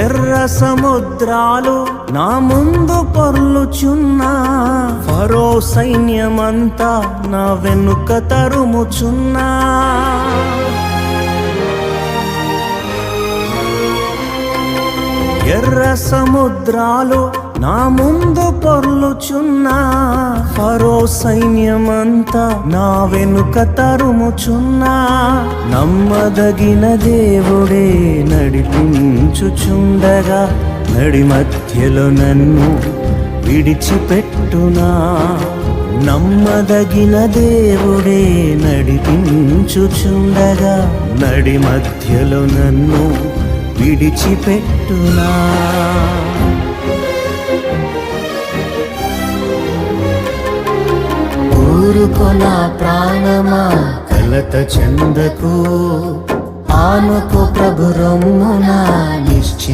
ఎర్ర సముద్రాలు నా ముందు పొర్లుచున్నా, ఫరో సైన్యమంతా నా వెనుక తరుముచున్నా. ఎర్ర సముద్రాలు నా ముందు పొర్లుచున్నా, ఫరో సైన్యమంతా నా వెనుక తరుముచున్నా. నమ్మదగిన దేవుడే నడిపించుచుండగా నడి మధ్యలో నన్ను విడిచిపెట్టునా. నమ్మదగిన దేవుడే నడిపించుచుండగా నడి మధ్యలో నన్ను విడిచిపెట్టునా. ఊరుకొనా ప్రాణమా కలత చెందకు, ఆనుకో ప్రభు రొమ్మున నిశ్చి